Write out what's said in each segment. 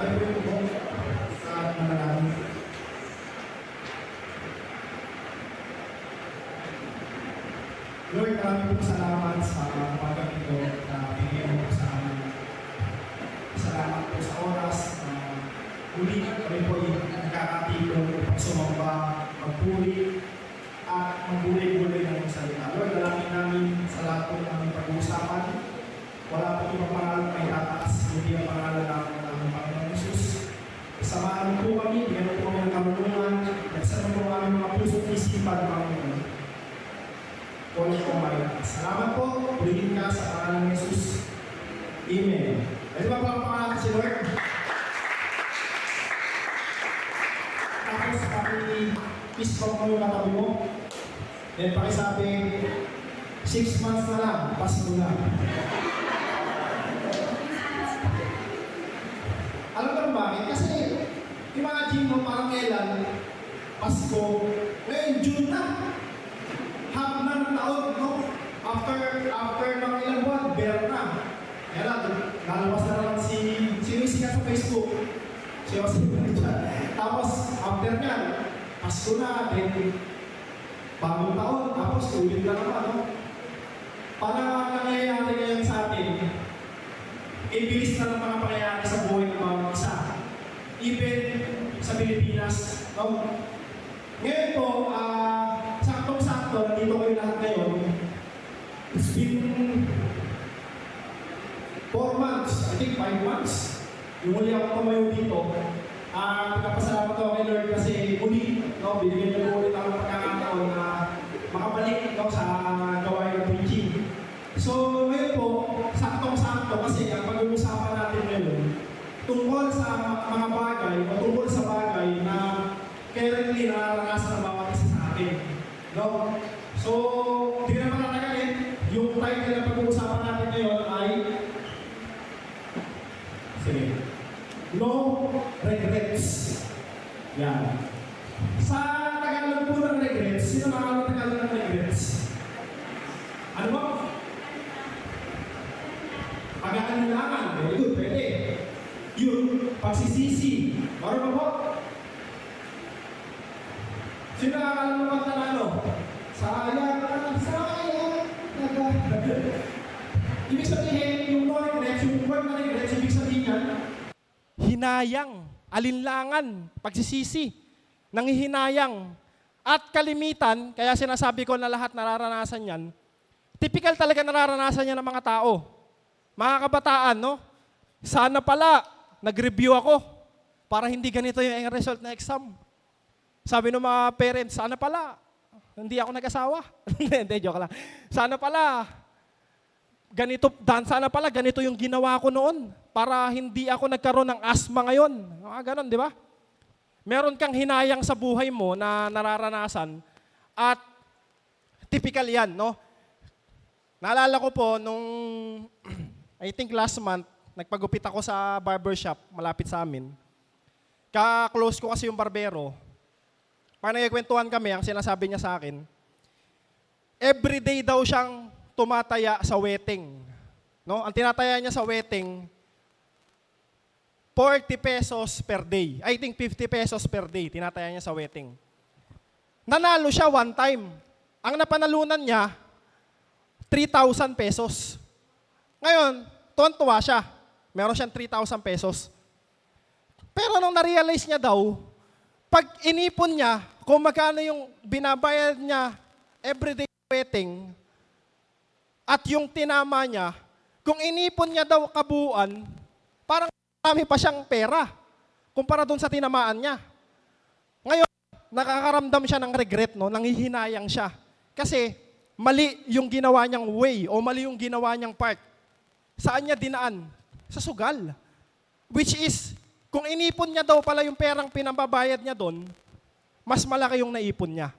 Tayo po yung sa manalangin. Lord, maraming po salamat sa umagang ito na binigyan mo sa amin. Salamat po sa oras na muli kami po yung nagkakatipon upang sumamba, magpuri, at magbuli-buli ng iyong salita. Lord, dalangin namin sa lahat po ng aming pag-uusapan. Wala po ibang pangalan na itataas, hindi ang pangalan namin ng aming Panginoon Jesus. Samahan po kami, bigyan po kami ng kamulungan, nagsama po kami mga puso't isipan, Panginoon. All for my life. Salamat po, pulingin ka sa pangalan ng Jesus. Amen. Pwede ba ang pangalan si Lord? Tapos, paki-kiss ko mo yung katabi mo. Then, pakisabi, 6 months na lang, Pasko na. Alam mo bakit? Kasi, imagine mo parang kailan, Pasko, ngayon June na. Half na ng taon, no? After ng ilang buwan, bear na. Kaya lang, lalabas na naman sino sikat sa Facebook. Siya kasi tapos, after niyan, Pasko na, then bagong taon, tapos ulit na naman, no? Para nangyayari ngayon sa atin, ibilis na ng mga pangyayari sa buhay ng mga isa. Even sa Pilipinas, no? Ngayon po, saktong-sakto, nandito kayo lahat ngayon. It's been 4 months, I think 5 months. Yung muli ako tumayo dito. Nagpapasalamat ako kay Lord kasi muli, no, binigyan niyo po ulit ako ng pagkakataon na makabalik, no, sa gawain ng preaching. So, ngayon po, saktong-sakto kasi ang pag-uusapan natin ngayon tungkol sa mga bagay o tungkol sa bagay na currently nararanasan ng bawat isa sa atin. No? So, hindi na matatagalin. Yung title na pag-uusapan natin ngayon ay No Regrets. Yan. Sa Tagalog po ng regrets, sino makakala Tagalog ng regrets? Ano ba? Pag-aalinlangan. Very good, pwede. Yun, pagsisisi. Marunong po? Sino nakakalimutan na ano? Sayang. Ibig sabihin, yung no regrets, yung word na regrets, ibig sabihin yan, hinayang, alinlangan, pagsisisi, nanghihinayang, at kalimitan, kaya sinasabi ko na lahat nararanasan yan, typical talaga nararanasan yan ng mga tao. Mga kabataan, no? Sana pala, nag-review ako para hindi ganito yung result na exam. Sabi ng mga parents, sana pala, hindi ako nag-asawa. Hindi, joke lang. Sana pala ganito yung ginawa ko noon para hindi ako nagkaroon ng asthma ngayon. Ganon, di ba? Meron kang hinayang sa buhay mo na nararanasan at typical yan, no? Naalala ko po nung, I think last month, nagpagupit ako sa barbershop malapit sa amin. Ka-close ko kasi yung barbero. Pag nagkikwentuhan kami, ang sinasabi niya sa akin, everyday daw siyang tumataya sa wedding. No? Ang tinataya niya sa wedding, 40 pesos per day. I think 50 pesos per day, tinataya niya sa wedding. Nanalo siya one time. Ang napanalunan niya, 3,000 pesos. Ngayon, tuwan-tuwa siya. Meron siyang 3,000 pesos. Pero nung na-realize niya daw, pag inipon niya, kung magkano yung binabayad niya everyday wedding, at yung tinama niya, kung inipon niya daw kabuuan, parang marami pa siyang pera kumpara doon sa tinamaan niya. Ngayon, nakakaramdam siya ng regret, no? Nanghihinayang siya. Kasi mali yung ginawa niyang way o mali yung ginawa niyang part. Saan niya dinaan? Sa sugal. Which is, kung inipon niya daw pala yung perang pinambabayad niya doon, mas malaki yung naipon niya.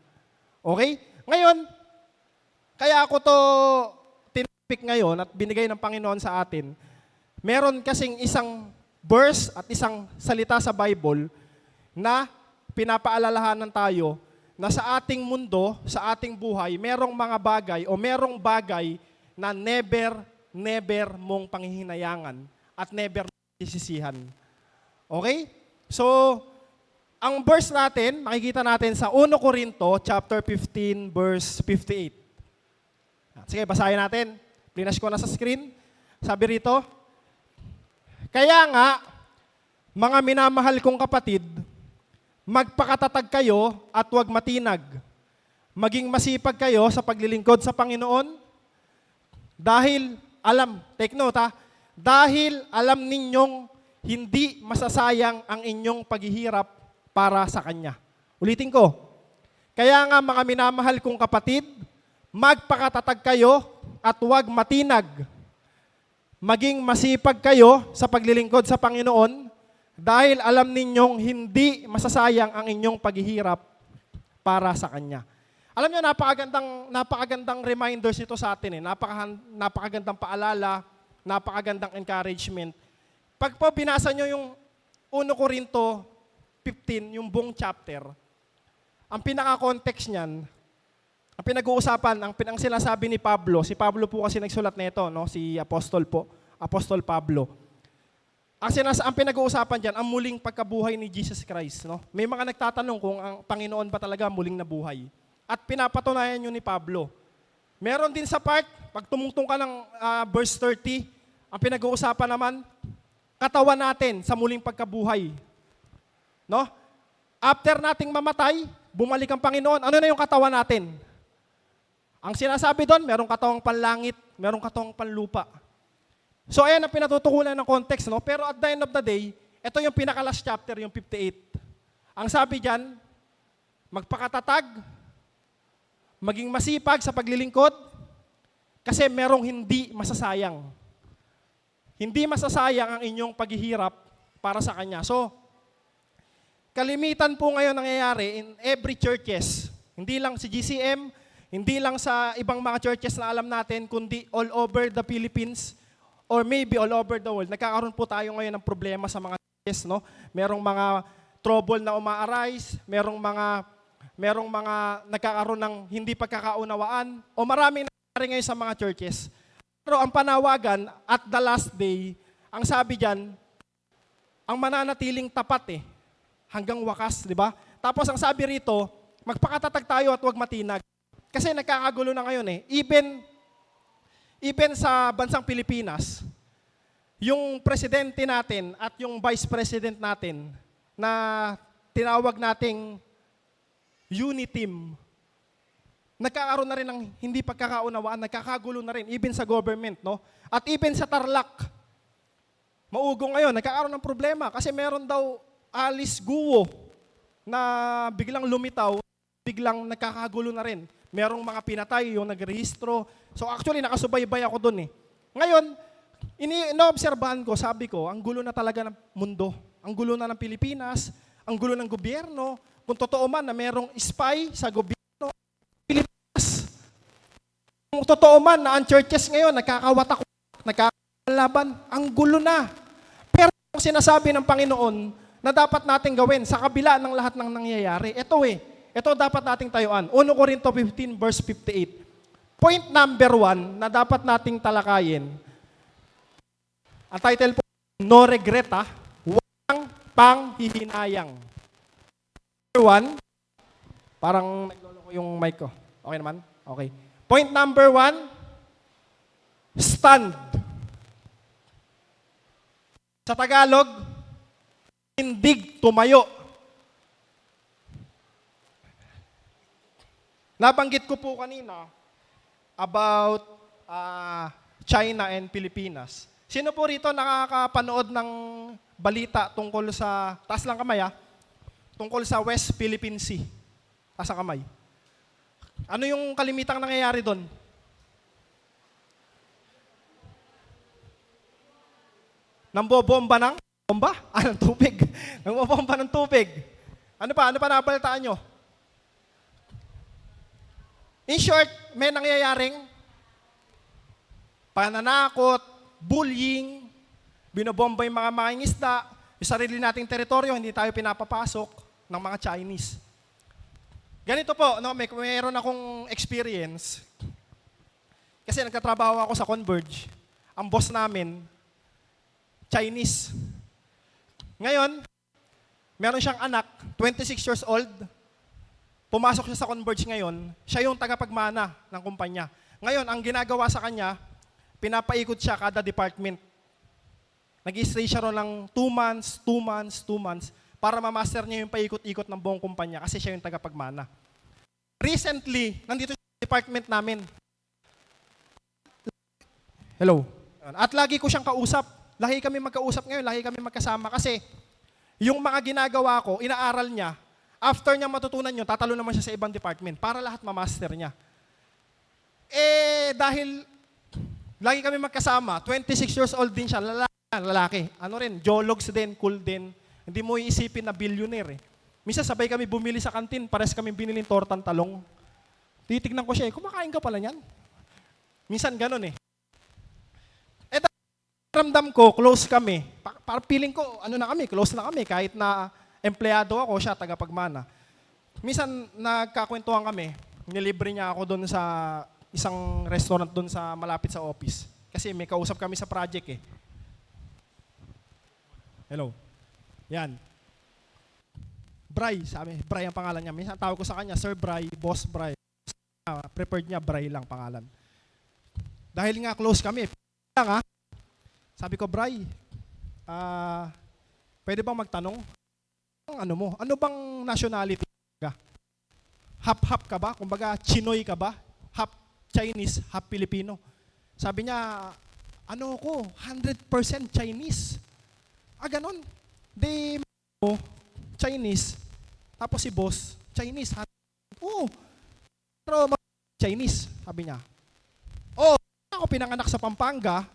Okay? Ngayon, kaya ako to tinapik ngayon at binigay ng Panginoon sa atin, meron kasing isang verse at isang salita sa Bible na pinapaalalahanan tayo na sa ating mundo, sa ating buhay, merong mga bagay o merong bagay na never mong panghihinayangan at never mong sisisihan. Okay? So, ang verse natin, makikita natin sa 1 Corinto chapter 15, verse 58. Sige, basahin natin. Plinas ko na sa screen. Sabi rito, kaya nga, mga minamahal kong kapatid, magpakatatag kayo at huwag matinag. Maging masipag kayo sa paglilingkod sa Panginoon. Dahil, take note dahil alam ninyong hindi masasayang ang inyong paghihirap para sa Kanya. Ulitin ko. Kaya nga mga minamahal kong kapatid, magpakatatag kayo at huwag matinag. Maging masipag kayo sa paglilingkod sa Panginoon dahil alam ninyong hindi masasayang ang inyong paghihirap para sa Kanya. Alam niyo, napakagandang reminders ito sa atin. Napakagandang paalala, napakagandang encouragement. Pag po binasa niyo yung 1 Corinto 15, yung buong chapter, ang pinaka-context niyan, ang pinag-uusapan, ang sinasabi ni Pablo, si Pablo po kasi nagsulat nito, no? Si Apostol Pablo. Ang pinag-uusapan diyan, ang muling pagkabuhay ni Jesus Christ, no? May mga nagtatanong kung ang Panginoon ba talaga muling nabuhay. At pinapatunayan yun ni Pablo. Meron din sa part, pag tumungtong ka ng verse 30, ang pinag-uusapan naman, katawan natin sa muling pagkabuhay. No? After nating mamatay, bumalik ang Panginoon, ano na yung katawan natin? Ang sinasabi doon, merong katawang panlangit, merong katawang panlupa. So ayan ang pinatutukulan ng context, no? Pero at the end of the day, ito yung pinaka-last chapter, yung 58. Ang sabi diyan, magpakatatag, maging masipag sa paglilingkod, kasi merong hindi masasayang. Hindi masasayang ang inyong paghihirap para sa Kanya. So, kalimitan po ngayon nangyayari in every churches, hindi lang si GCM, hindi lang sa ibang mga churches na alam natin, kundi all over the Philippines or maybe all over the world. Nagkakaroon po tayo ngayon ng problema sa mga churches, no? Merong mga trouble na uma-arise, merong mga nagkakaroon ng hindi pagkakaunawaan o maraming nangyayari ngayon sa mga churches. Pero ang panawagan at the last day, ang sabi diyan, ang mananatiling tapat hanggang wakas, di ba? Tapos ang sabi rito, magpakatatag tayo at huwag matinag. Kasi nagkakagulo na ngayon Even sa bansang Pilipinas, yung presidente natin at yung vice president natin na tinawag nating uniteam, nagkakaroon na rin ng hindi pagkakaunawaan, nagkakagulo na rin, even sa government, no? At even sa Tarlac, maugong ngayon, nagkakaroon ng problema kasi meron daw Alice Guo na biglang lumitaw, biglang nagkakagulo na rin. Merong mga pinatay, yung nagrehistro. So actually, nakasubaybay ako dun Ngayon, inoobserbahan ko, sabi ko, ang gulo na talaga ng mundo. Ang gulo na ng Pilipinas, ang gulo ng gobyerno. Kung totoo man na merong spy sa gobyerno, Pilipinas. Kung totoo man na ang churches ngayon, nakakawatak, nakakalaban, ang gulo na. Pero ang sinasabi ng Panginoon na dapat nating gawin sa kabila ng lahat ng nangyayari, ito dapat nating tayuan. 1 Corinto 15 verse 58. Point number 1 na dapat nating talakayin. Ang title po, No Regret, walang panghihinayang. Number 1, parang naglolo ko yung mic ko. Okay naman? Okay. Point number 1, stand. Sa Tagalog, tindig, tumayo. Nabanggit ko po kanina about China and Pilipinas. Sino po rito nakakapanood ng balita tungkol sa, taas lang kamay tungkol sa West Philippine Sea? Taas ang kamay. Ano yung kalimitang nangyayari doon? Nambobomba ng bomba? Ng tubig. Nambobomba ng tubig. Ano pa nabalitaan nyo? In short, may nangyayaring pananakot, bullying, binobomba yung mga mangingisda, yung sarili nating teritoryo, hindi tayo pinapapasok ng mga Chinese. Ganito po, mayroon akong experience. Kasi nagtatrabaho ako sa Converge. Ang boss namin, Chinese. Ngayon, Meron siyang anak, 26 years old. Pumasok siya sa Converge ngayon. Siya yung tagapagmana ng kumpanya. Ngayon, ang ginagawa sa kanya, pinapaikot siya kada department. Nag-stay siya ron ng 2 months, 2 months, 2 months para ma-master niya yung paikot-ikot ng buong kumpanya kasi siya yung tagapagmana. Recently, nandito siya sa department namin. Hello. At lagi ko siyang kausap. Lagi kami magkausap ngayon, lagi kami magkasama kasi yung mga ginagawa ko, inaaral niya. After niya matutunan yun, tatalo naman siya sa ibang department para lahat ma-master niya. Dahil lagi kami magkasama, 26 years old din siya, lalaki. Ano rin, jologs din, cool din. Hindi mo iisipin na billionaire eh. Minsan sabay kami bumili sa kantin, pares kami biniling tortang talong. Titignan ko siya kumakain ka pala niyan. Minsan ganun eh. Ramdam ko, close kami. Para feeling ko, close na kami. Kahit na empleyado ako, siya tagapagmana. Minsan, nagkakwentuhan kami. Nilibre niya ako doon sa isang restaurant doon sa malapit sa office. Kasi may kausap kami sa project eh. Hello. Yan. Bray, sabi. Bray ang pangalan niya. Minsan tawag ko sa kanya, Sir Bray, Boss Bray. Preferred niya, Bray lang pangalan. Dahil nga close kami. Sabi ko, Bray, pwede bang magtanong? Ano bang nationality ka? Half-half ka ba? Kumbaga, Chinoy ka ba? Half Chinese, half Filipino. Sabi niya, 100% Chinese. Ganon. Chinese. Tapos si boss, Chinese. Pero Chinese, sabi niya. Ako pinanganak sa Pampanga,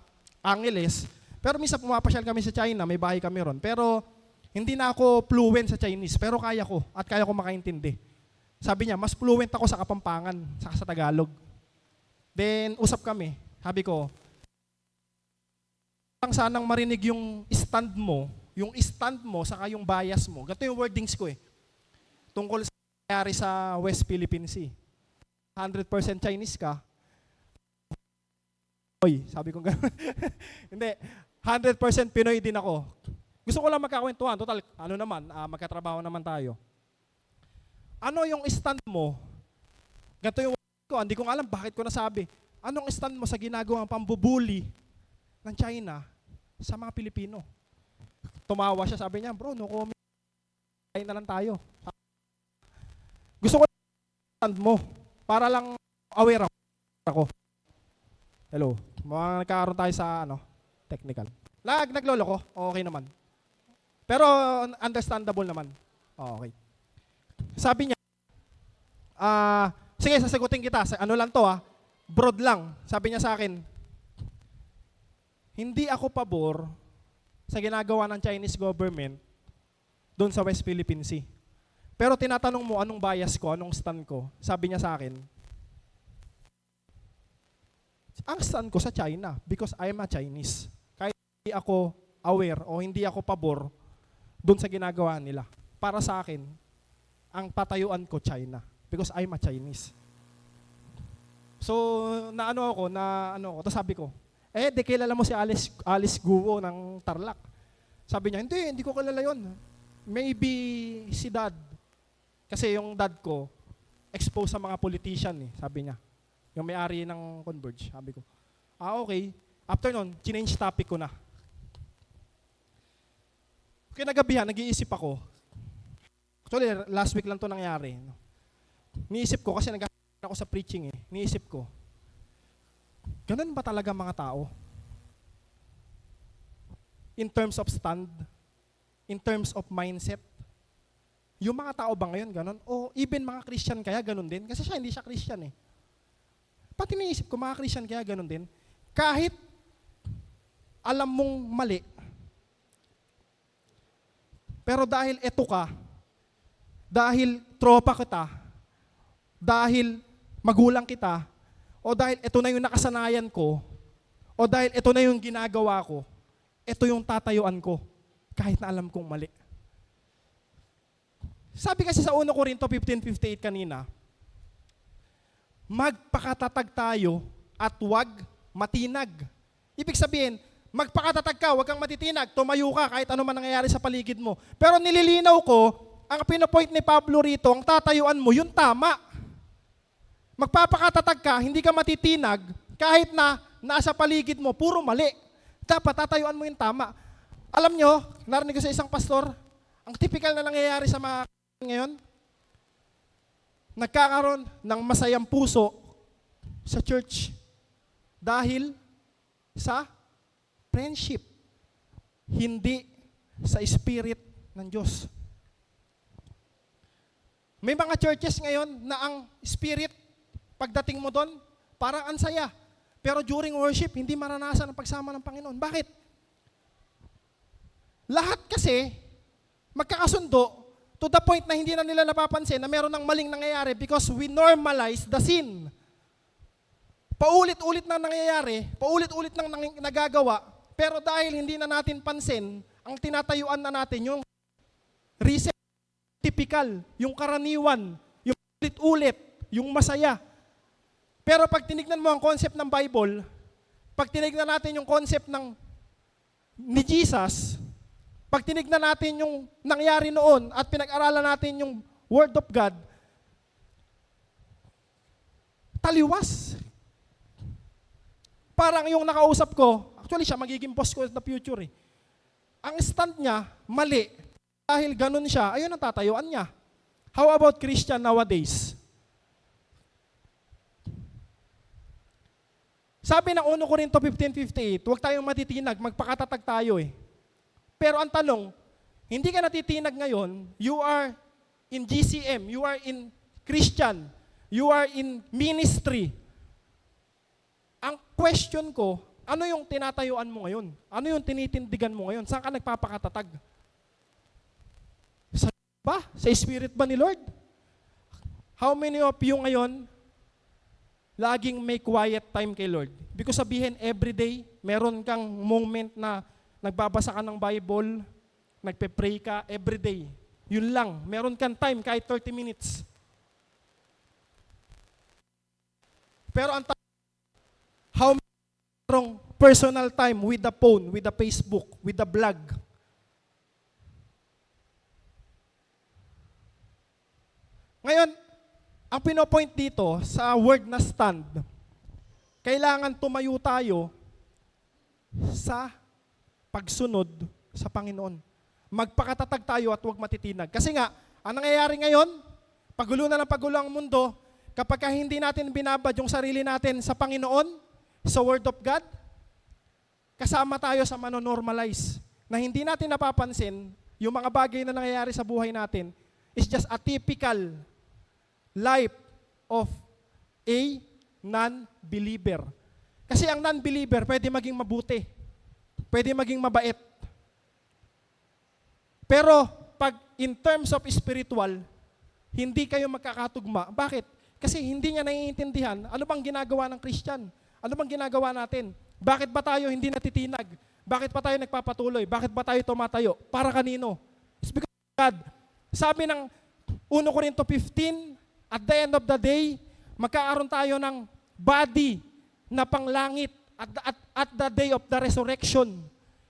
Angeles, pero minsan pumapasyal kami sa China, may bahay kami ron. Pero hindi na ako fluent sa Chinese, pero kaya ko at kaya ko makaintindi. Sabi niya, mas fluent ako sa Kapampangan, sa Tagalog. Then, usap kami. Sabi ko, sanang marinig yung stand mo, saka yung bias mo. Ganito yung wordings ko eh. Tungkol sa nangyari sa West Philippine Sea. 100% Chinese ka. Sabi ko gano'n. Hindi, 100% Pinoy din ako. Gusto ko lang magkakwentuhan. Total, magkatrabaho naman tayo. Ano yung stand mo? Ganito yung ko, hindi ko alam bakit ko nasabi. Anong stand mo sa ginagawang pambubuli ng China sa mga Pilipino? Tumawa siya, sabi niya, bro, no comment. Kain na lang tayo. Gusto ko stand mo para lang aware ako. Hello. Mga nagkakaroon tayo sa technical. Naglolo ko, okay naman. Pero understandable naman. Okay. Sabi niya, sige, sasagutin kita. Lang to broad lang. Sabi niya sa akin, hindi ako pabor sa ginagawa ng Chinese government doon sa West Philippine Sea. Pero tinatanong mo anong bias ko, anong stand ko. Sabi niya sa akin, ang stand ko sa China because I'm a Chinese. Kahit hindi ako aware o hindi ako pabor doon sa ginagawa nila. Para sa akin, ang patayuan ko China because I'm a Chinese. So, tapos sabi ko, di kilala mo si Alice Guo ng Tarlac. Sabi niya, hindi ko kilala yon. Maybe si dad. Kasi yung dad ko, exposed sa mga politician sabi niya. Yung may-ari ng Converge, sabi ko. Okay. After nun, change topic ko na. Kinagabihan, nag-iisip ako. Actually, last week lang to nangyari. Niisip ko, kasi nag-aaral ako sa preaching Niisip ko, ganun ba talaga mga tao? In terms of stand, in terms of mindset, yung mga tao ba ngayon ganun? O even mga Christian kaya ganun din? Kasi hindi siya Christian Pati niisip ko, mga Christian kaya ganun din. Kahit alam mong mali, pero dahil eto ka, dahil tropa kita, dahil magulang kita, o dahil eto na yung nakasanayan ko, o dahil eto na yung ginagawa ko, eto yung tatayuan ko, kahit na alam kong mali. Sabi kasi sa 1 Corinto 15:58 kanina, magpakatatag tayo at wag matinag. Ibig sabihin, Magpakatatag ka, huwag kang matitinag, tumayo ka kahit ano man nangyayari sa paligid mo. Pero nililinaw ko, ang pinopoint ni Pablo rito, ang tatayuan mo, yun tama. Magpapakatatag ka, hindi ka matitinag, kahit na nasa paligid mo, puro mali. Dapat tatayuan mo yung tama. Alam nyo, narinig ko sa isang pastor, ang typical na nangyayari sa mga ngayon, nagkakaroon ng masayang puso sa church dahil sa friendship, hindi sa spirit ng Diyos. May mga churches ngayon na ang spirit, pagdating mo doon, parang ansaya. Pero during worship, hindi maranasan ang pagsama ng Panginoon. Bakit? Lahat kasi, magkakasundo, to the point na hindi na nila napapansin na meron ng maling nangyayari because we normalize the sin. Paulit-ulit na nangyayari, paulit-ulit nang nagagawa, pero dahil hindi na natin pansin, ang tinatayuan na natin yung recent, typical, yung karaniwan, yung ulit-ulit, yung masaya. Pero pag tinignan mo ang concept ng Bible, pag tinignan natin yung concept ni Jesus, pag tinignan natin yung nangyari noon at pinag-aralan natin yung Word of God, taliwas. Parang yung nakausap ko, actually siya magiging boss ko in the future eh. Ang stand niya, mali. Dahil ganun siya, ayun ang tatayuan niya. How about Christian nowadays? Sabi ng 1 Corinto 15:58, huwag tayong matitinag, magpakatatag tayo eh. Pero ang tanong, hindi ka natitinag ngayon, you are in GCM, you are in Christian, you are in ministry. Ang question ko, ano yung tinatayuan mo ngayon? Ano yung tinitindigan mo ngayon? Saan ka nagpapakatatag? Sa ba? Sa Spirit ba ni Lord? How many of you ngayon laging may quiet time kay Lord? Because sabihin, everyday, meron kang moment na nagbabasa ka ng Bible, nagpe-pray ka, everyday. Yun lang. Meron kang time, kahit 30 minutes. Pero ang how merong personal time with the phone, with the Facebook, with the blog. Ngayon, ang pinopoint dito sa word na stand, kailangan tumayo tayo sa pagsunod sa Panginoon. Magpakatatag tayo at huwag matitinag. Kasi nga, ang nangyayari ngayon, pagulo na ng pagulo ang mundo, kapag hindi natin binabad yung sarili natin sa Panginoon, sa Word of God, kasama tayo sa manonormalize. Na hindi natin napapansin, yung mga bagay na nangyayari sa buhay natin is just a typical life of a non-believer. Kasi ang non-believer, pwede maging mabuti. Pwede maging mabait. Pero, pag in terms of spiritual, hindi kayo magkakatugma. Bakit? Kasi hindi niya naiintindihan, ano bang ginagawa ng Christian? Ano bang ginagawa natin? Bakit ba tayo hindi natitinag? Bakit ba tayo nagpapatuloy? Bakit ba tayo tumatayo? Para kanino? It's because of God. Sabi ng 1 Corinto 15, at the end of the day, magkakaroon tayo ng body na panglangit at the day of the resurrection.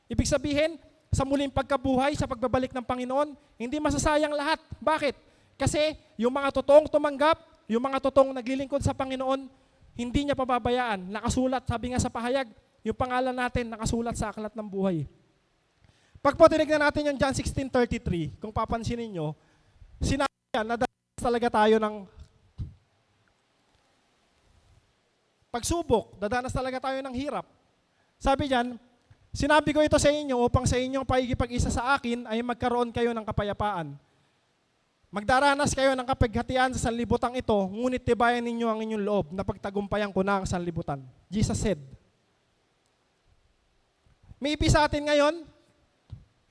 Ibig sabihin, sa muling pagkabuhay, sa pagbabalik ng Panginoon, hindi masasayang lahat. Bakit? Kasi yung mga totoong tumanggap, yung mga totoong naglilingkod sa Panginoon, hindi niya pababayaan. Nakasulat, sabi nga sa pahayag, yung pangalan natin nakasulat sa aklat ng buhay. Pag po tinignan natin yung John 16:33, kung papansinin nyo, sinabi niya na talaga tayo ng pagsubok, dadanas talaga tayo ng hirap. Sabi diyan, sinabi ko ito sa inyo upang sa inyong paikipag-isa sa akin ay magkaroon kayo ng kapayapaan. Magdaranas kayo ng kapighatian sa sanlibutan ito, ngunit tibayan ninyo ang inyong loob na pagtagumpayan ko na ang sanlibutan. Jesus said. May ibig sa atin ngayon,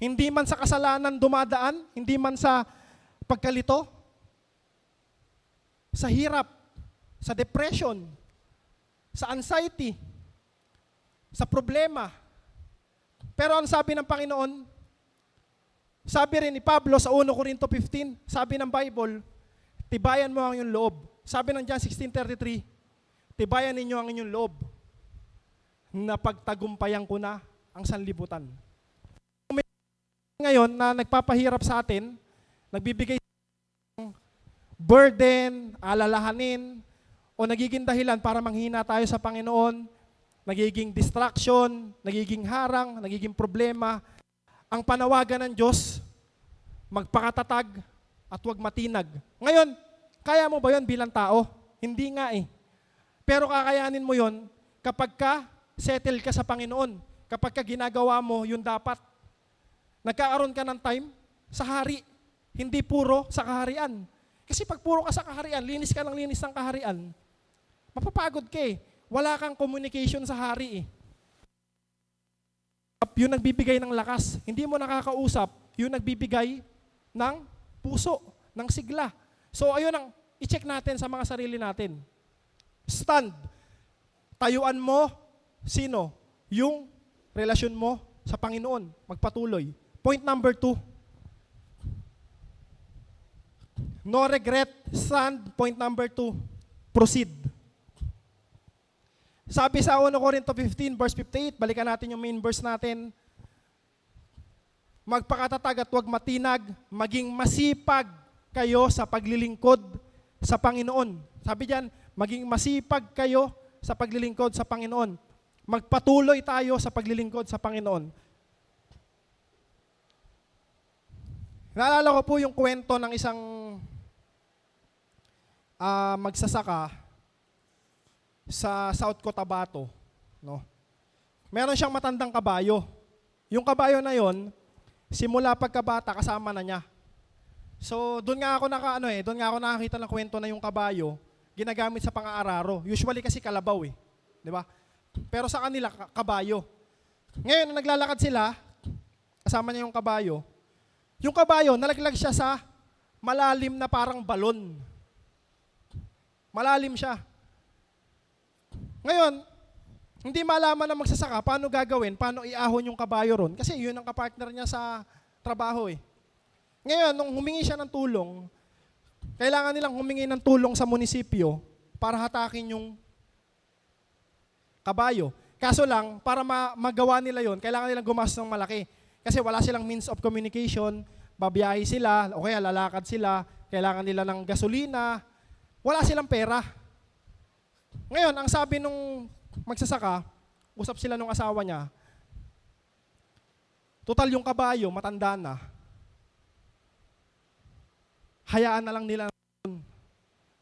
hindi man sa kasalanan dumadaan, hindi man sa pagkalito, sa hirap, sa depression, sa anxiety, sa problema. Pero ang sabi ng Panginoon, sabi rin ni Pablo sa 1 Corinto 15, sabi ng Bible, tibayan mo ang iyong loob. Sabi ng John 16:33, tibayan ninyo ang inyong loob na pagtagumpayan ko na ang sanlibutan. Ngayon na nagpapahirap sa atin, nagbibigay ng burden, alalahanin, o nagiging dahilan para manghina tayo sa Panginoon, nagiging distraction, nagiging harang, nagiging problema. Ang panawagan ng Diyos, magpakatatag at huwag matinag. Ngayon, kaya mo ba yun bilang tao? Hindi nga eh. Pero kakayanin mo yun kapag ka settle ka sa Panginoon, kapag ka ginagawa mo yung dapat. Nagkakaroon ka ng time sa hari, hindi puro sa kaharian. Kasi pag puro ka sa kaharian, linis ka ng linis ng kaharian, mapapagod ka eh. Wala kang communication sa hari eh. Yun nagbibigay ng lakas. Hindi mo nakakausap, yun nagbibigay ng puso, ng sigla. So ayun ang i-check natin sa mga sarili natin. Stand. Tayuan mo, sino? Yung relasyon mo sa Panginoon. Magpatuloy. Point number 2. No regret, stand. Point number 2. Proceed. Sabi sa 1 Corinto 15, verse 58, balikan natin yung main verse natin. Magpakatatag at huwag matinag, maging masipag kayo sa paglilingkod sa Panginoon. Sabi diyan, maging masipag kayo sa paglilingkod sa Panginoon. Magpatuloy tayo sa paglilingkod sa Panginoon. Naalala ko po yung kwento ng isang magsasaka sa South Cotabato. No? Meron siyang matandang kabayo. Yung kabayo na yon, simula pagkabata kasama na niya. So doon nga ako nakakita ng kwento na yung kabayo ginagamit sa pang-aararo. Usually kasi kalabaw eh, di ba? Pero sa kanila kabayo. Ngayon naglalakad sila, kasama niya yung kabayo. Yung kabayo, nalaglag siya sa malalim na parang balon. Malalim siya. Ngayon, hindi malaman ng magsasaka paano gagawin, paano iahon yung kabayo ron. Kasi yun ang kapartner niya sa trabaho eh. Ngayon, nung humingi siya ng tulong, kailangan nilang humingi ng tulong sa munisipyo para hatakin yung kabayo. Kaso lang, para magawa nila yon, kailangan nilang gumastos ng malaki. Kasi wala silang means of communication, babiyahe sila, o kaya lalakad sila, kailangan nila ng gasolina, wala silang pera. Ngayon, ang sabi nung magsasaka, usap sila nung asawa niya, total yung kabayo, matanda na, hayaan na lang nila.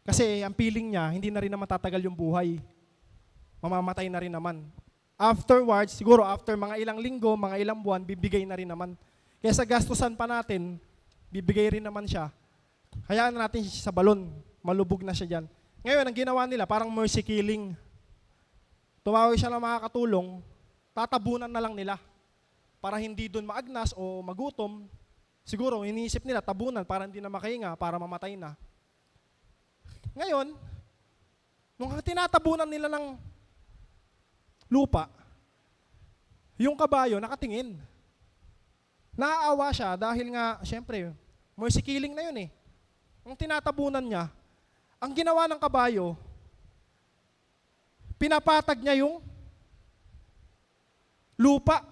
Kasi ang feeling niya, hindi na rin naman tatagal yung buhay. Mamamatay na rin naman. Afterwards, siguro after mga ilang linggo, mga ilang buwan, bibigay na rin naman. Kaya sa gastusan pa natin, bibigay rin naman siya. Hayaan na natin siya sa balon. Malubog na siya dyan. Ngayon, ang ginawa nila, parang mercy killing. Tumawag siya ng makakatulong, tatabunan na lang nila. Para hindi doon maagnas o magutom. Siguro, iniisip nila, tabunan para hindi na makahinga, para mamatay na. Ngayon, nung tinatabunan nila ng lupa, yung kabayo nakatingin. Naaawa siya dahil nga, syempre, mercy killing na yun eh. Ang tinatabunan niya, ang ginawa ng kabayo, pinapatag niya yung lupa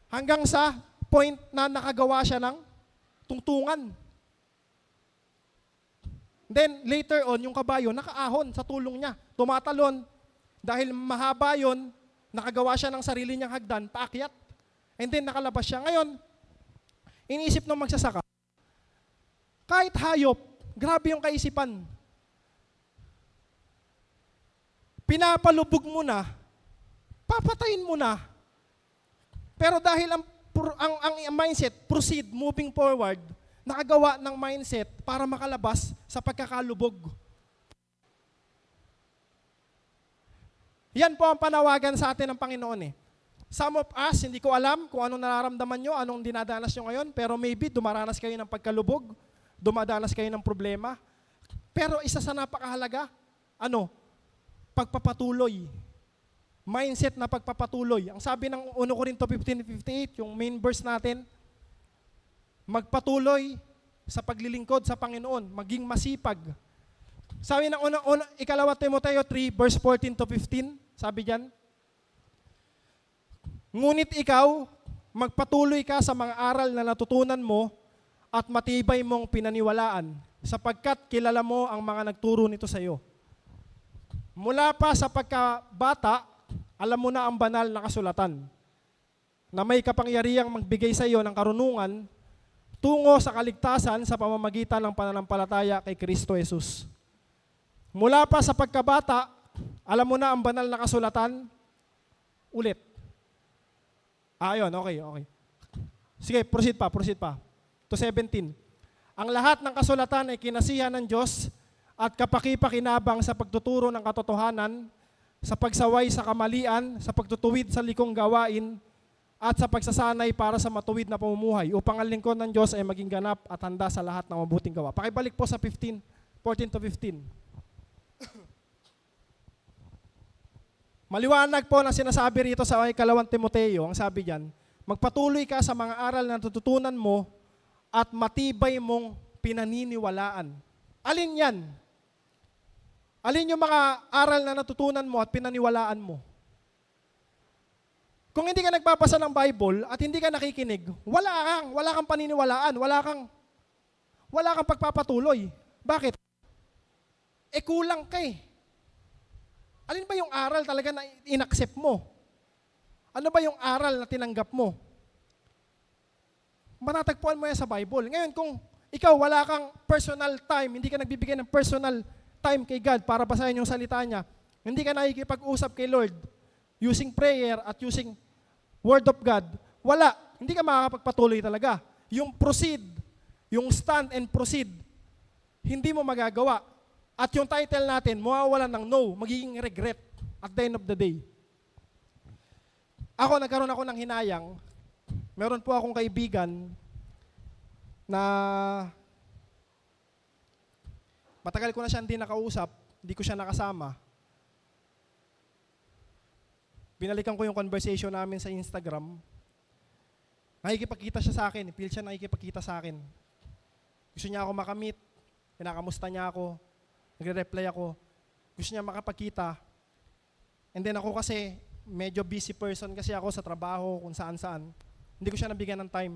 hanggang sa point na nakagawa siya ng tungtungan. Then, later on, yung kabayo nakaahon sa tulong niya, tumatalon. Dahil mahaba yun, nakagawa siya ng sarili niyang hagdan, paakyat. And then nakalabas siya. Ngayon, iniisip ng magsasaka, kahit hayop, grabe yung kaisipan. Pinapalubog mo na, papatayin mo na. Pero dahil ang mindset, proceed, moving forward, nakagawa ng mindset para makalabas sa pagkakalubog. Yan po ang panawagan sa atin ng Panginoon eh. Some of us, hindi ko alam kung anong nararamdaman nyo, anong dinadanas nyo ngayon, pero maybe dumaranas kayo ng pagkalubog, dumadanas kayo ng problema. Pero isa sa napakahalaga, pagpapatuloy. Mindset na pagpapatuloy. Ang sabi ng 1 Corinto 15:58, yung main verse natin, magpatuloy sa paglilingkod sa Panginoon, maging masipag. Sabi ng 2 Timoteo 3, verse 14 to 15, sabi diyan, Ngunit ikaw, magpatuloy ka sa mga aral na natutunan mo at matibay mong pinaniwalaan sapagkat kilala mo ang mga nagturo nito sa iyo. Mula pa sa pagkabata, alam mo na ang banal na kasulatan na may kapangyarihang magbigay sa iyo ng karunungan tungo sa kaligtasan sa pamamagitan ng pananampalataya kay Kristo Jesus. Mula pa sa pagkabata, alam mo na ang banal na kasulatan. Ulit. Ayun, okay. Sige, proceed pa. To 17. Ang lahat ng kasulatan ay kinasihan ng Diyos at kapakipakinabang sa pagtuturo ng katotohanan, sa pagsaway sa kamalian, sa pagtutuwid sa likong gawain, at sa pagsasanay para sa matuwid na pamumuhay upang ang lingkod ng Diyos ay maging ganap at handa sa lahat ng mabuting gawa. Pakibalik po sa 14 to 15. Maliwanag po na sinasabi rito sa 2 Timoteo, ang sabi diyan, magpatuloy ka sa mga aral na natutunan mo at matibay mong pinaniniwalaan. Alin yan? Alin yung mga aral na natutunan mo at pinaniwalaan mo? Kung hindi ka nagbabasa ng Bible at hindi ka nakikinig, wala kang paniniwalaan, wala kang pagpapatuloy. Bakit? Kulang ka eh. Alin ba yung aral talaga na inaccept mo? Ano ba yung aral na tinanggap mo? Matatagpuan mo yan sa Bible. Ngayon, kung ikaw wala kang personal time, hindi ka nagbibigay ng personal time kay God para basahin yung salita niya, hindi ka nakikipag-usap kay Lord using prayer at using Word of God, wala. Hindi ka makakapagpatuloy talaga. Yung proceed, yung stand and proceed, hindi mo magagawa. At yung title natin, mawawalan ng no, magiging regret at the end of the day. Nagkaroon ako ng hinayang. Meron po akong kaibigan na matagal ko na siya hindi nakausap, hindi ko siya nakasama. Binalikan ko yung conversation namin sa Instagram. Nakikipagkita siya sa akin. Feel siya nakikipagkita sa akin. Gusto niya ako makamit. Kinakamusta niya ako. Nagre-reply ako. Gusto niya makapagkita. And then ako kasi, medyo busy person kasi ako sa trabaho, kung saan-saan. Hindi ko siya nabigyan ng time.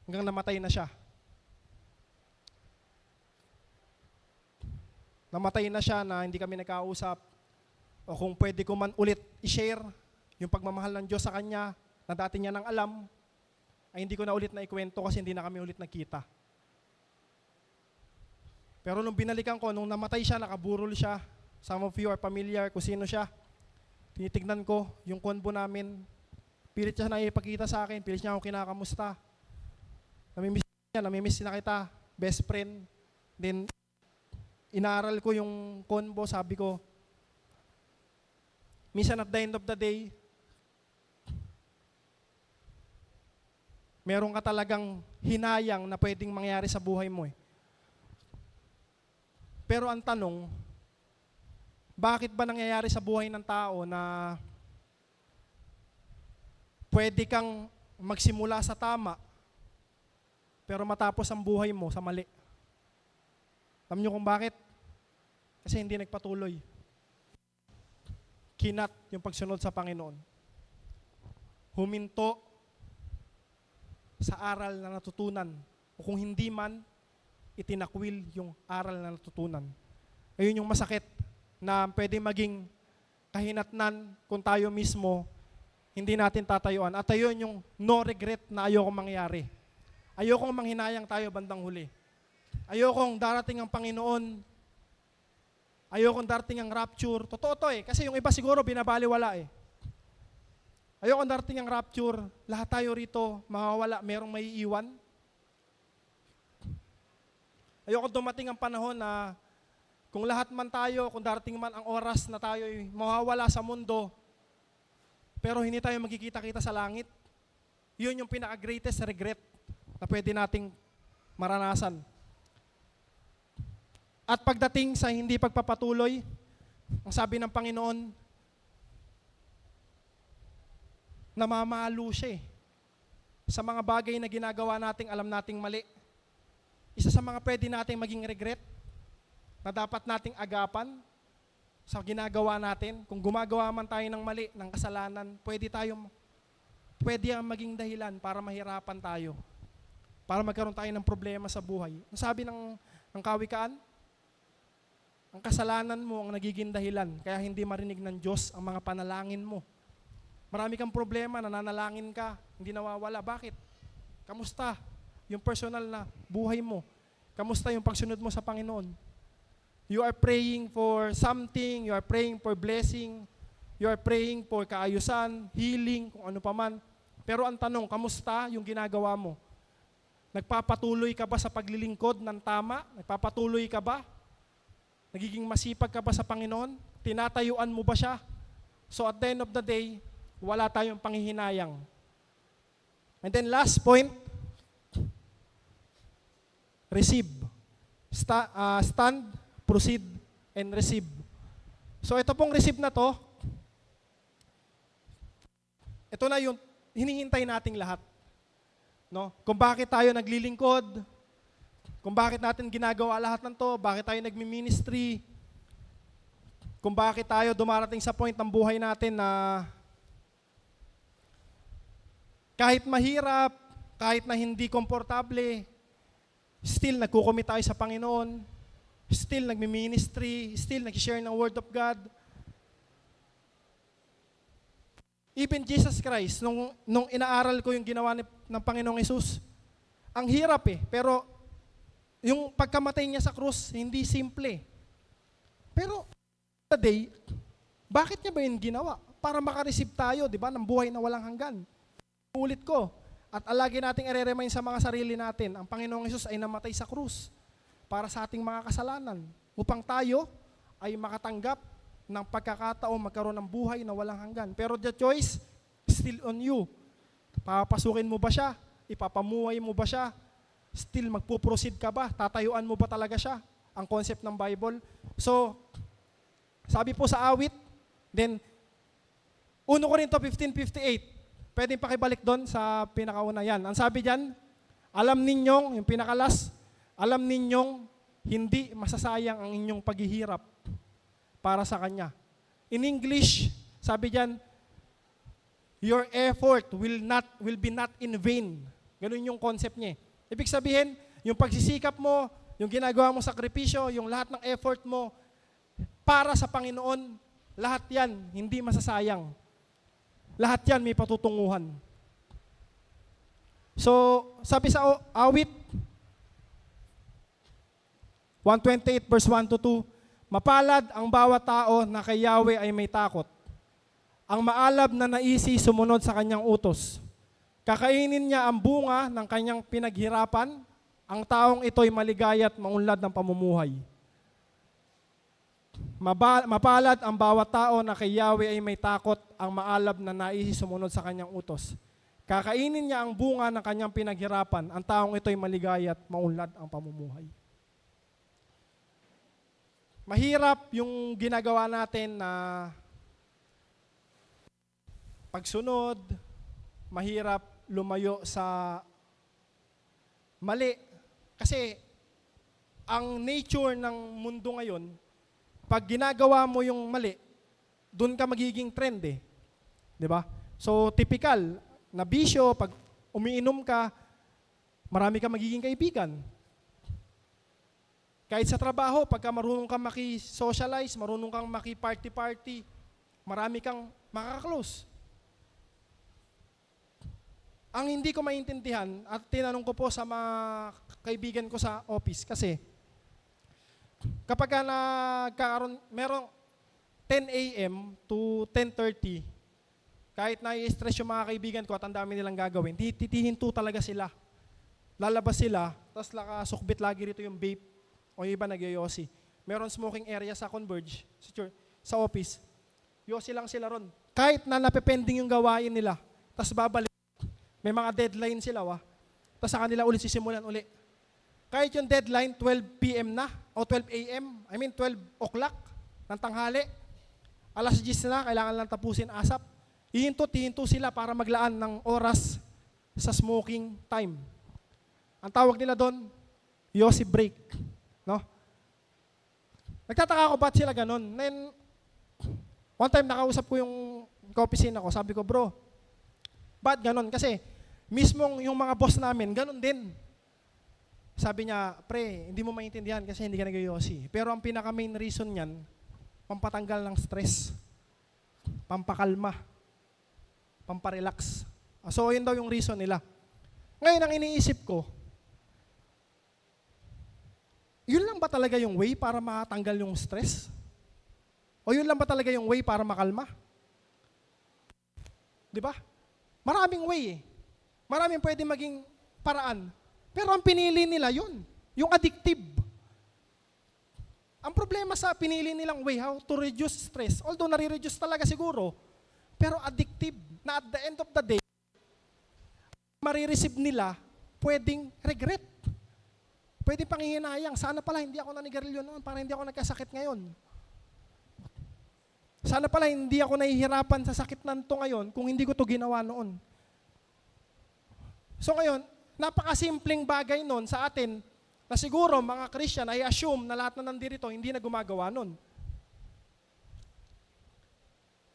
Hanggang namatay na siya. Namatay na siya na hindi kami nagkausap. O kung pwede ko man ulit i-share yung pagmamahal ng Diyos sa Kanya na dati niya nang alam, ay hindi ko na ulit na ikwento kasi hindi na kami ulit nagkita. Pero nung binalikan ko, nung namatay siya, nakaburol siya. Some of you are familiar kung sino siya. Tinitignan ko yung konbo namin. Pilit siya na ipakita sa akin, pilit niya ako kinakamusta. Namimiss na kita, best friend. Then, inaaral ko yung konbo, sabi ko, minsan at the end of the day, meron ka talagang hinayang na pwedeng mangyari sa buhay mo eh. Pero ang tanong, bakit ba nangyayari sa buhay ng tao na pwede kang magsimula sa tama, pero matapos ang buhay mo sa mali? Alam niyo kung bakit? Kasi hindi nagpatuloy. Kinat yung pagsunod sa Panginoon. Huminto sa aral na natutunan. O kung hindi man, itinakwil yung aral na natutunan. Ayun yung masakit na pwede maging kahinatnan kung tayo mismo hindi natin tatayuan. At ayun yung no regret na ayokong mangyari. Ayokong manghinayang tayo bandang huli. Ayokong darating ang Panginoon. Ayokong darating ang rapture. Totoo to eh. Kasi yung iba siguro binabaliwala eh. Ayokong darating ang rapture. Lahat tayo rito mawawala. Merong may iwan. Ayokong dumating ang panahon na kung lahat man tayo, kung darating man ang oras na tayo mawawala sa mundo, pero hindi tayo magkikita-kita sa langit. Yun yung pinaka-greatest regret na pwede nating maranasan. At pagdating sa hindi pagpapatuloy, ang sabi ng Panginoon, namamalo siya eh. Sa mga bagay na ginagawa nating alam nating mali. Isa sa mga pwede nating maging regret na dapat nating agapan sa ginagawa natin. Kung gumagawa man tayo ng mali, ng kasalanan, pwede tayong pwede ang maging dahilan para mahirapan tayo, para magkaroon tayo ng problema sa buhay. Ang sabi ng kawikaan, ang kasalanan mo ang nagiging dahilan, kaya hindi marinig ng Diyos ang mga panalangin mo. Marami kang problema, nananalangin ka, hindi nawawala. Bakit? Kamusta yung personal na buhay mo? Kamusta yung pagsunod mo sa Panginoon? You are praying for something, you are praying for blessing, you are praying for kaayusan, healing, kung ano pa man. Pero ang tanong, kamusta yung ginagawa mo? Nagpapatuloy ka ba sa paglilingkod ng tama? Nagpapatuloy ka ba? Nagiging masipag ka ba sa Panginoon? Tinatayuan mo ba siya? So at the end of the day, wala tayong panghihinayang. And then last point, receive. Stand, proceed, and receive. So ito pong receive na to, ito na yung hinihintay nating lahat. No? Kung bakit tayo naglilingkod, kung bakit natin ginagawa lahat ng to, bakit tayo nagmi-ministry, kung bakit tayo dumarating sa point ng buhay natin na kahit mahirap, kahit na hindi komportable, still nagkukumit tayo sa Panginoon, still nagmi-ministry, still nag-share ng Word of God. Even Jesus Christ, nung inaaral ko yung ginawa ng Panginoong Hesus, ang hirap pero yung pagkamatay niya sa krus, hindi simple. Pero, today, bakit niya ba yun ginawa? Para makareceive tayo, di ba, ng buhay na walang hanggan. Ulit ko, at alagi nating i-remind sa mga sarili natin, ang Panginoong Hesus ay namatay sa krus para sa ating mga kasalanan, upang tayo ay makatanggap ng pagkakataon magkaroon ng buhay na walang hanggan. Pero the choice still on you. Papasukin mo ba siya? Ipapamuhay mo ba siya? Still magpuproceed ka ba? Tatayuan mo ba talaga siya? Ang concept ng Bible. So, sabi po sa awit, then 1 Corinto 15:58. Pwedeng pakibalik doon sa pinakauna yan. Ang sabi diyan, alam ninyong, yung pinakalas, alam ninyong hindi masasayang ang inyong paghihirap para sa Kanya. In English, sabi diyan, your effort will be not in vain. Ganun yung concept niya. Ibig sabihin, yung pagsisikap mo, yung ginagawa mo sakripisyo, yung lahat ng effort mo para sa Panginoon, lahat yan hindi masasayang. Lahat yan may patutunguhan. So, sabi sa awit, 128 verse 1 to 2, mapalad ang bawat tao na kay Yahweh ay may takot. Ang maalab na naisi sumunod sa kanyang utos. Kakainin niya ang bunga ng kanyang pinaghirapan, ang taong ito'y maligaya at maunlad ng pamumuhay. Mapalad ang bawat tao na kay Yahweh ay may takot, ang maalab na naisi sumunod sa kanyang utos. Kakainin niya ang bunga ng kanyang pinaghirapan, ang taong ito'y maligaya at maunlad ang pamumuhay. Mahirap yung ginagawa natin na pagsunod, mahirap lumayo sa mali. Kasi ang nature ng mundo ngayon, pag ginagawa mo yung mali, doon ka magiging trend eh. 'Di ba? So typical na bisyo, pag umiinom ka, marami ka magiging kaibigan. Kahit sa trabaho, pagka marunong kang maki-socialize, marunong kang maki-party-party, marami kang makaka-close. Ang hindi ko maintindihan, at tinanong ko po sa mga kaibigan ko sa office, kasi kapag nagkakaroon, merong 10 a.m. to 10:30, kahit na-stress yung mga kaibigan ko at ang dami nilang gagawin, titihinto talaga sila. Lalabas sila, tapos nakasukbit lagi rito yung vape, o yung iba nagyoyosi. Meron smoking area sa Converge, sa office. Yosi lang sila ron. Kahit na napepending yung gawain nila, tapos babalik, may mga deadline sila, tapos sa kanila ulit sisimulan uli. Kahit yung deadline, 12 p.m. na, o 12 a.m., 12 o'clock ng tanghali, alas 10 na, kailangan lang tapusin asap. Hihinto sila para maglaan ng oras sa smoking time. Ang tawag nila doon, yosi break. No? Nagtataka ako ba't sila ganun. Then, one time nakausap ko yung ka-opisina ko, sabi ko, bro, Ba't ganon? Kasi mismong yung mga boss namin, ganon din. Sabi niya, pre, hindi mo maintindihan kasi hindi ka nag-yosi. Pero ang pinaka-main reason niyan, pampatanggal ng stress, pampakalma, pamparelax. So, yun daw yung reason nila. Ngayon, ang iniisip ko, yun lang ba talaga yung way para matanggal yung stress? O yun lang ba talaga yung way para makalma? Di ba? Maraming way eh. Maraming pwede maging paraan. Pero ang pinili nila yun, yung addictive. Ang problema sa pinili nilang way, how to reduce stress, although nare-reduce talaga siguro, pero addictive, na at the end of the day, marireceive nila, pwedeng regret. Pwedeng panghihinayang, sana pala hindi ako nanigarilyo noon, para hindi ako nagkasakit ngayon. Sana pala hindi ako nahihirapan sa sakit na ito ngayon kung hindi ko ito ginawa noon. So ngayon, napakasimpleng bagay nun sa atin na siguro mga Christian ay assume na lahat na nandito hindi na gumagawa nun.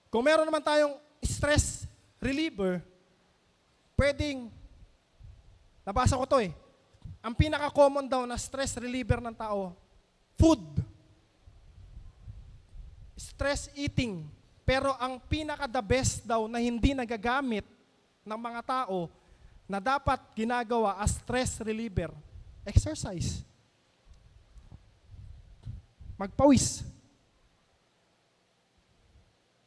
Kung meron naman tayong stress reliever, pwedeng, nabasa ko to ang pinaka-common daw na stress reliever ng tao, food. Stress eating. Pero ang pinaka-the best daw na hindi nagagamit ng mga tao na dapat ginagawa as stress reliever, exercise. Magpawis.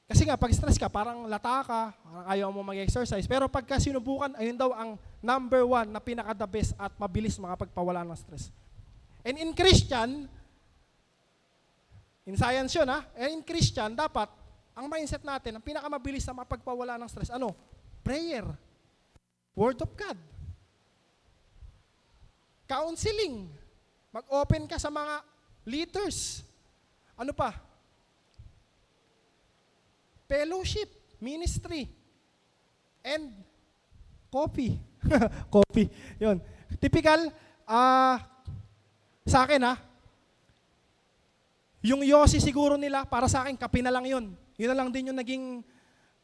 Kasi nga, pag stress ka, parang lata ka, parang ayaw mo mag-exercise. Pero pagka sinubukan, ayun daw ang number 1 na pinaka-the best at mabilis makapagpawala ng stress. And in Christian, in science yun and in Christian, dapat, ang mindset natin, ang pinakamabilis na mapagpawala ng stress, ano? Prayer. Word of God. Counseling. Mag-open ka sa mga leaders. Ano pa? Fellowship, ministry, and coffee. Coffee. Yun. Typical, sa akin yung yosi siguro nila, para sa akin, kape na lang yun. Yun na lang din yung naging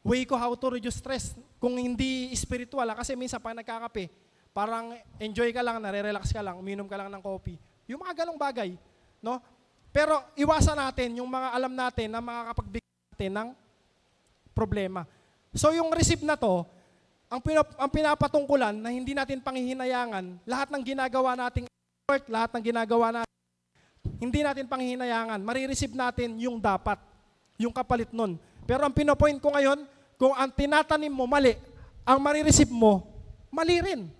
way ko how to reduce stress. Kung hindi spiritual, kasi minsan pag nagkakape, parang enjoy ka lang, nare-relax ka lang, uminom ka lang ng coffee. Yung mga ganong bagay. No? Pero iwasan natin yung mga alam natin na makakapagbigay natin ng problema. So yung receipt na to, ang pinapatungkulan na hindi natin panghihinayangan, lahat ng ginagawa nating effort, lahat ng ginagawa natin, hindi natin panghihinayangan, marireceive natin yung dapat, yung kapalit nun. Pero ang pinopoint ko ngayon, kung ang tinatanim mo mali, ang marireceive mo, mali rin.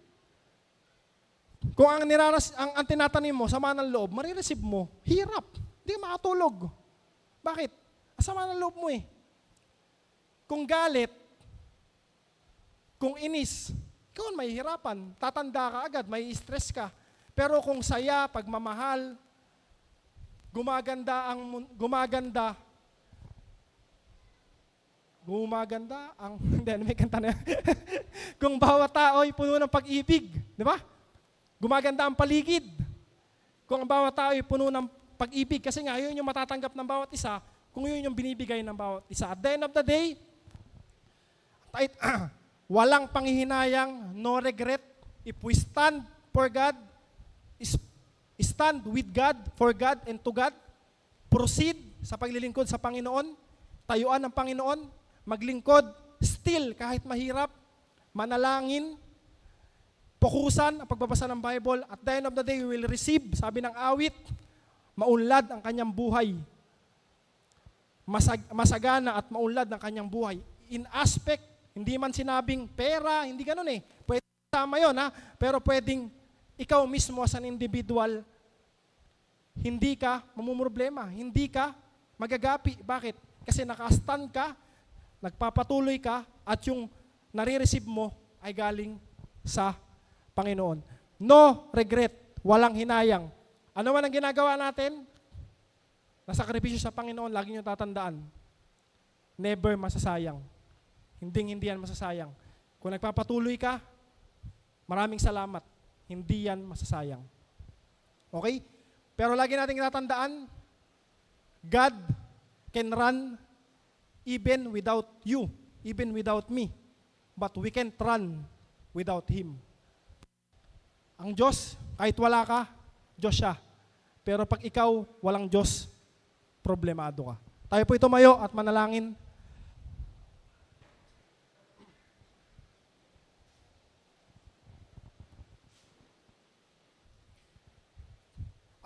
Kung ang tinatanim mo, sama ng loob, marireceive mo, hirap. Hindi makatulog. Bakit? Sama ng loob mo Kung galit, kung inis, ikaw may hirapan. Tatanda ka agad, may stress ka. Pero kung saya, pagmamahal, gumaganda ang, hindi, may kanta na kung bawat tao ay puno ng pag-ibig, di ba? Gumaganda ang paligid. Kung ang bawat tao ay puno ng pag-ibig, kasi nga, yun yung matatanggap ng bawat isa, kung yun yung binibigay ng bawat isa. At the end of the day, walang panghihinayang, no regret. If we stand for God, stand with God, for God, and to God, proceed sa paglilingkod sa Panginoon, tayuan ng Panginoon, maglingkod, still, kahit mahirap, manalangin, pokusan ang pagbabasa ng Bible. At the end of the day, we will receive, sabi ng awit, maunlad ang kanyang buhay. Masagana at maunlad ang kanyang buhay. In aspect, hindi man sinabing pera, hindi ganun Pwede sama yun pero pwedeng ikaw mismo as an individual, hindi ka mamumroblema, hindi ka magagapi. Bakit? Kasi naka-stand ka, nagpapatuloy ka, at yung nare-receive mo ay galing sa Panginoon. No regret, walang hinayang. Ano man ang ginagawa natin, nasakripisyo sa Panginoon, lagi nyo tatandaan, never masasayang. Hindi yan masasayang. Kung nagpapatuloy ka, maraming salamat. Hindi yan masasayang. Okay? Pero lagi nating tatandaan, God can run even without you, even without me. but we can't run without Him. Ang Diyos, kahit wala ka, Diyos siya. Pero pag ikaw walang Diyos, problemado ka. Tayo po tumayo at manalangin.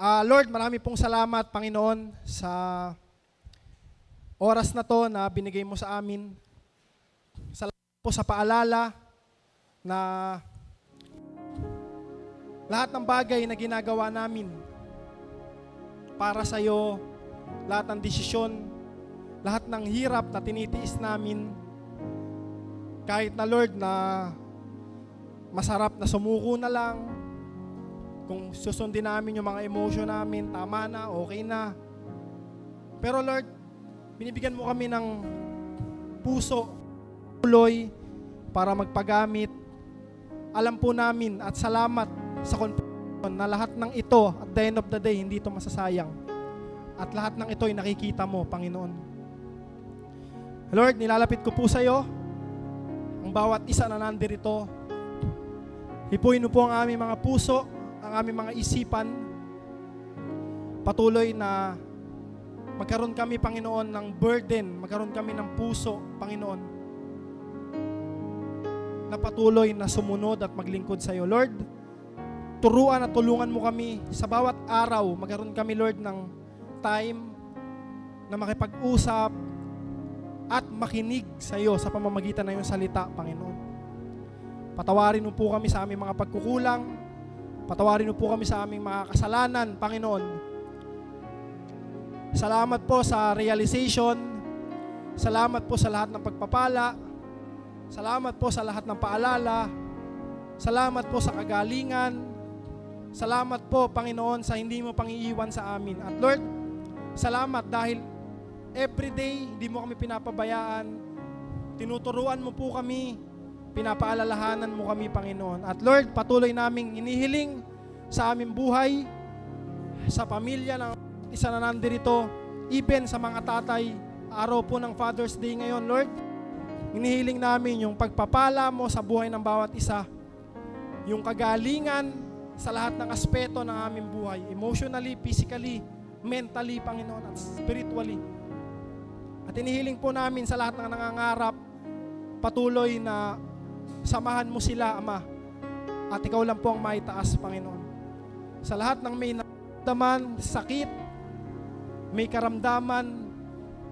Lord, marami pong salamat, Panginoon, sa oras na to na binigay mo sa amin. Salamat po sa paalala na lahat ng bagay na ginagawa namin para sa iyo, lahat ng desisyon, lahat ng hirap na tinitiis namin, kahit na Lord na masarap na sumuko na lang, kung susundin namin yung mga emotion namin, tama na, okay na. Pero Lord, binibigyan mo kami ng puso, tuloy, para magpagamit. Alam po namin at salamat sa confession na lahat ng ito, at the end of the day, hindi ito masasayang. At lahat ng ito ay nakikita mo, Panginoon. Lord, nilalapit ko po sa iyo ang bawat isa na nandirito. Hipuin mo po ang aming mga puso, ang aming mga isipan. Patuloy na magkaroon kami, Panginoon, ng burden, magkaroon kami ng puso, Panginoon, na patuloy na sumunod at maglingkod sa iyo. Lord, turuan at tulungan mo kami sa bawat araw. Magkaroon kami, Lord, ng time na makipag-usap at makinig sa iyo sa pamamagitan ng iyong salita, Panginoon. Patawarin mo po kami sa aming mga pagkukulang. Patawarin mo po kami sa aming mga kasalanan, Panginoon. Salamat po sa realization. Salamat po sa lahat ng pagpapala. Salamat po sa lahat ng paalala. Salamat po sa kagalingan. Salamat po, Panginoon, sa hindi mo pangiiwan sa amin. At Lord, salamat dahil everyday hindi mo kami pinapabayaan. Tinuturuan mo po kami. Pinapaalalahanan mo kami, Panginoon. At Lord, patuloy naming inihiling sa aming buhay, sa pamilya ng isa na nandirito, even sa mga tatay, araw po ng Father's Day ngayon, Lord, inihiling namin yung pagpapala mo sa buhay ng bawat isa, yung kagalingan sa lahat ng aspeto ng aming buhay, emotionally, physically, mentally, Panginoon, at spiritually. At inihiling po namin sa lahat ng nangangarap, patuloy na samahan mo sila, Ama, at ikaw lang po ang maitaas, Panginoon. Sa lahat ng may naramdaman, sakit, may karamdaman,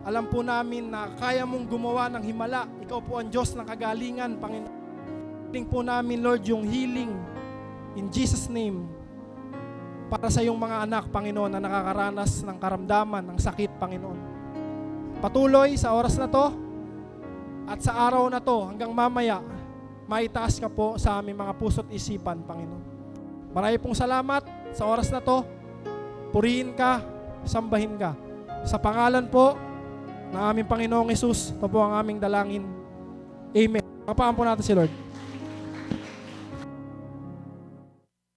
alam po namin na kaya mong gumawa ng himala. Ikaw po ang Diyos ng kagalingan, Panginoon. Hiling po namin, Lord, yung healing in Jesus' name para sa iyong mga anak, Panginoon, na nakakaranas ng karamdaman, ng sakit, Panginoon. Patuloy sa oras na to at sa araw na to hanggang mamaya, maitaas ka po sa aming mga puso't isipan, Panginoon. Marami pong salamat sa oras na to. Purihin ka, sambahin ka. Sa pangalan po ng aming Panginoong Hesus, ito po ang aming dalangin. Amen. Kapaan po natin si Lord.